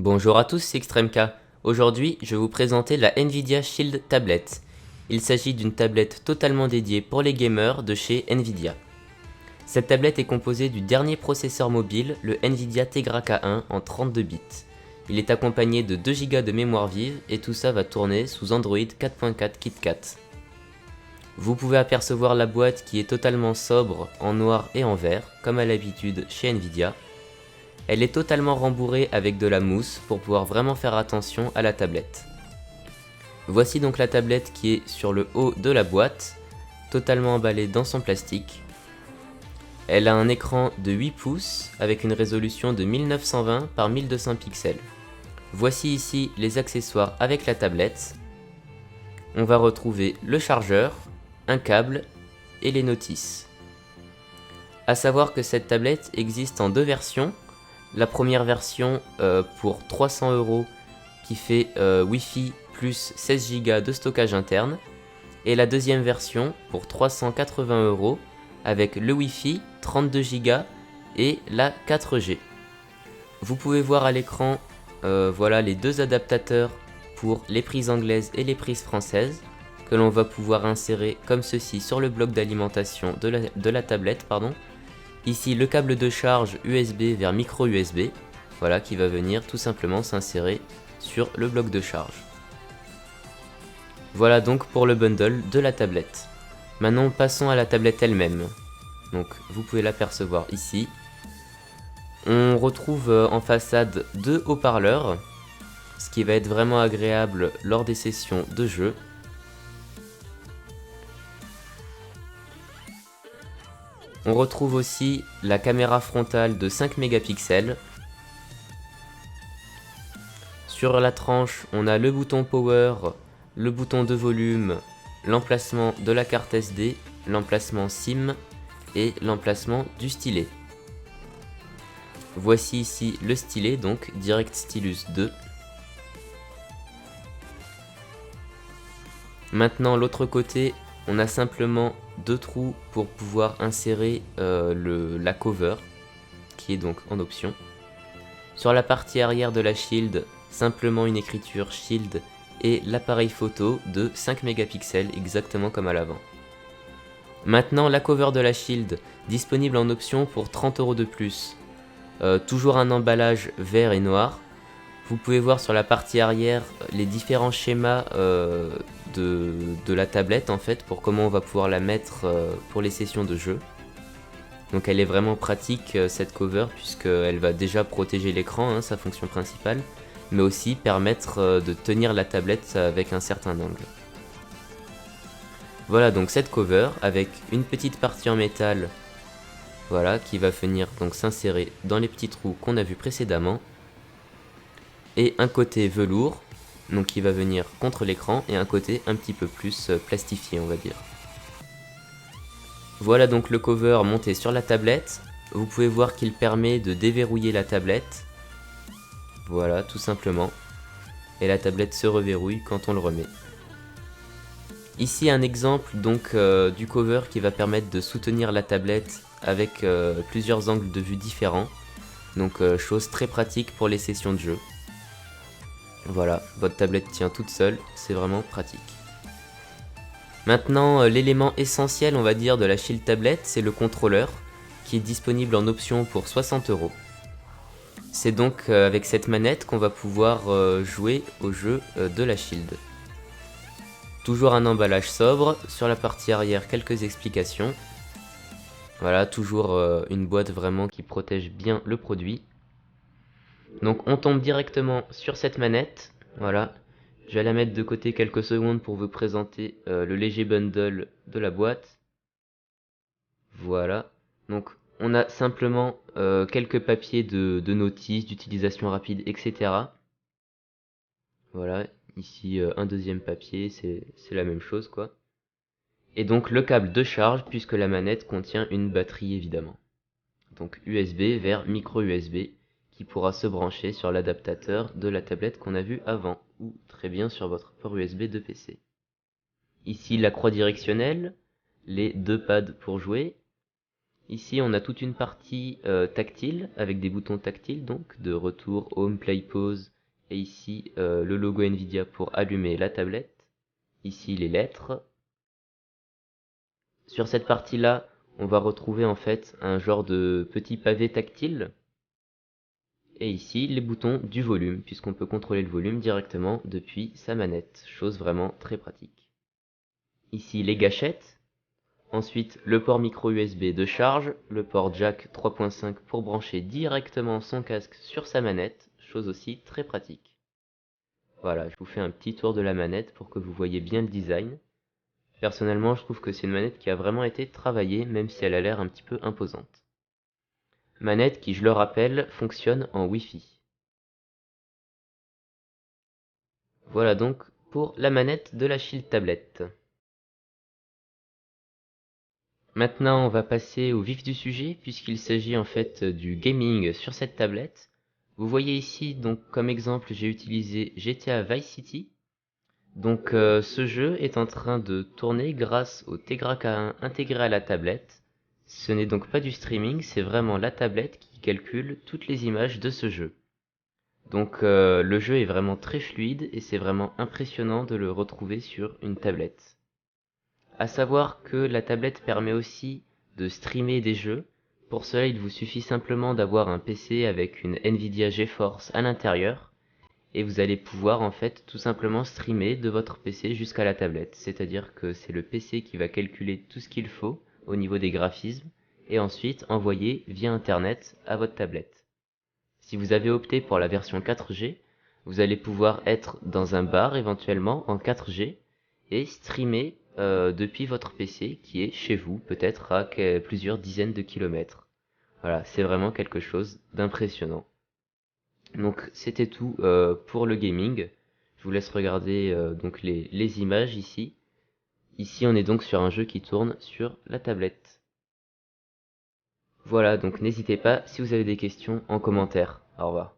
Bonjour à tous, c'est Extremeka. Aujourd'hui, je vais vous présenter la Nvidia Shield Tablet. Il s'agit d'une tablette totalement dédiée pour les gamers de chez Nvidia. Cette tablette est composée du dernier processeur mobile, le Nvidia Tegra K1 en 32 bits. Il est accompagné de 2 Go de mémoire vive et tout ça va tourner sous Android 4.4 KitKat. Vous pouvez apercevoir la boîte qui est totalement sobre en noir et en vert, comme à l'habitude chez Nvidia. Elle est totalement rembourrée avec de la mousse pour pouvoir vraiment faire attention à la tablette. Voici donc la tablette qui est sur le haut de la boîte, totalement emballée dans son plastique. Elle a un écran de 8 pouces avec une résolution de 1920 par 1200 pixels. Voici ici les accessoires avec la tablette. On va retrouver le chargeur, un câble et les notices. A savoir que cette tablette existe en deux versions. La première version pour 300 € qui fait Wi-Fi plus 16 Go de stockage interne. Et la deuxième version pour 380 € avec le Wi-Fi, 32 Go et la 4G. Vous pouvez voir à l'écran voilà les deux adaptateurs pour les prises anglaises et les prises françaises que l'on va pouvoir insérer comme ceci sur le bloc d'alimentation de la tablette. Ici le câble de charge USB vers micro USB, voilà, qui va venir tout simplement s'insérer sur le bloc de charge. Voilà donc pour le bundle de la tablette. Maintenant passons à la tablette elle-même. Donc vous pouvez l'apercevoir ici. On retrouve en façade deux haut-parleurs, ce qui va être vraiment agréable lors des sessions de jeu. On retrouve aussi la caméra frontale de 5 mégapixels. Sur la tranche, on a le bouton Power, le bouton de volume, l'emplacement de la carte SD, l'emplacement SIM et l'emplacement du stylet. Voici ici le stylet, donc Direct Stylus 2. Maintenant, l'autre côté, on a simplement deux trous pour pouvoir insérer la cover, qui est donc en option. Sur la partie arrière de la Shield, simplement une écriture Shield et l'appareil photo de 5 mégapixels, exactement comme à l'avant. Maintenant, la cover de la Shield, disponible en option pour 30 € de plus. Toujours un emballage vert et noir. Vous pouvez voir sur la partie arrière les différents schémas de la tablette en fait, pour comment on va pouvoir la mettre pour les sessions de jeu. Donc elle est vraiment pratique cette cover, puisqu'elle va déjà protéger l'écran, sa fonction principale, mais aussi permettre de tenir la tablette avec un certain angle. Voilà donc cette cover avec une petite partie en métal, voilà, qui va venir donc s'insérer dans les petits trous qu'on a vus précédemment, et un côté velours, donc qui va venir contre l'écran, et un côté un petit peu plus plastifié, on va dire. Voilà donc le cover monté sur la tablette. Vous pouvez voir qu'il permet de déverrouiller la tablette. Voilà, tout simplement. Et la tablette se reverrouille quand on le remet. Ici un exemple donc du cover qui va permettre de soutenir la tablette avec plusieurs angles de vue différents. Donc chose très pratique pour les sessions de jeu. Voilà, votre tablette tient toute seule, c'est vraiment pratique. Maintenant, l'élément essentiel, on va dire, de la Shield Tablet, c'est le contrôleur, qui est disponible en option pour 60 €. C'est donc avec cette manette qu'on va pouvoir jouer au jeu de la Shield. Toujours un emballage sobre, sur la partie arrière quelques explications. Voilà, toujours une boîte vraiment qui protège bien le produit. Donc on tombe directement sur cette manette, voilà. Je vais la mettre de côté quelques secondes pour vous présenter le léger bundle de la boîte. Voilà, donc on a simplement quelques papiers de notice, d'utilisation rapide, etc. Voilà, ici un deuxième papier, c'est la même chose quoi. Et donc le câble de charge, puisque la manette contient une batterie évidemment. Donc USB vers micro USB, qui pourra se brancher sur l'adaptateur de la tablette qu'on a vu avant, ou très bien sur votre port USB de PC. Ici la croix directionnelle, les deux pads pour jouer. Ici on a toute une partie tactile, avec des boutons tactiles donc, de retour, home, play, pause, et ici le logo Nvidia pour allumer la tablette, ici les lettres. Sur cette partie-là, on va retrouver en fait un genre de petit pavé tactile. Et ici, les boutons du volume, puisqu'on peut contrôler le volume directement depuis sa manette, chose vraiment très pratique. Ici, les gâchettes. Ensuite, le port micro USB de charge, le port jack 3.5 pour brancher directement son casque sur sa manette, chose aussi très pratique. Voilà, je vous fais un petit tour de la manette pour que vous voyez bien le design. Personnellement, je trouve que c'est une manette qui a vraiment été travaillée, même si elle a l'air un petit peu imposante. Manette qui, je le rappelle, fonctionne en Wi-Fi. Voilà donc pour la manette de la Shield tablette. Maintenant, on va passer au vif du sujet, puisqu'il s'agit en fait du gaming sur cette tablette. Vous voyez ici, donc comme exemple, j'ai utilisé GTA Vice City. Donc ce jeu est en train de tourner grâce au Tegra K1 intégré à la tablette. Ce n'est donc pas du streaming, c'est vraiment la tablette qui calcule toutes les images de ce jeu. Donc le jeu est vraiment très fluide et c'est vraiment impressionnant de le retrouver sur une tablette. À savoir que la tablette permet aussi de streamer des jeux. Pour cela, il vous suffit simplement d'avoir un PC avec une Nvidia GeForce à l'intérieur et vous allez pouvoir en fait tout simplement streamer de votre PC jusqu'à la tablette. C'est-à-dire que c'est le PC qui va calculer tout ce qu'il faut au niveau des graphismes et ensuite envoyer via internet à votre tablette. Si vous avez opté pour la version 4G, vous allez pouvoir être dans un bar éventuellement en 4G et streamer depuis votre PC qui est chez vous, peut-être à plusieurs dizaines de kilomètres. Voilà, c'est vraiment quelque chose d'impressionnant. Donc c'était tout pour le gaming. Je vous laisse regarder donc les images ici. Ici on est donc sur un jeu qui tourne sur la tablette. Voilà, donc n'hésitez pas si vous avez des questions en commentaire. Au revoir.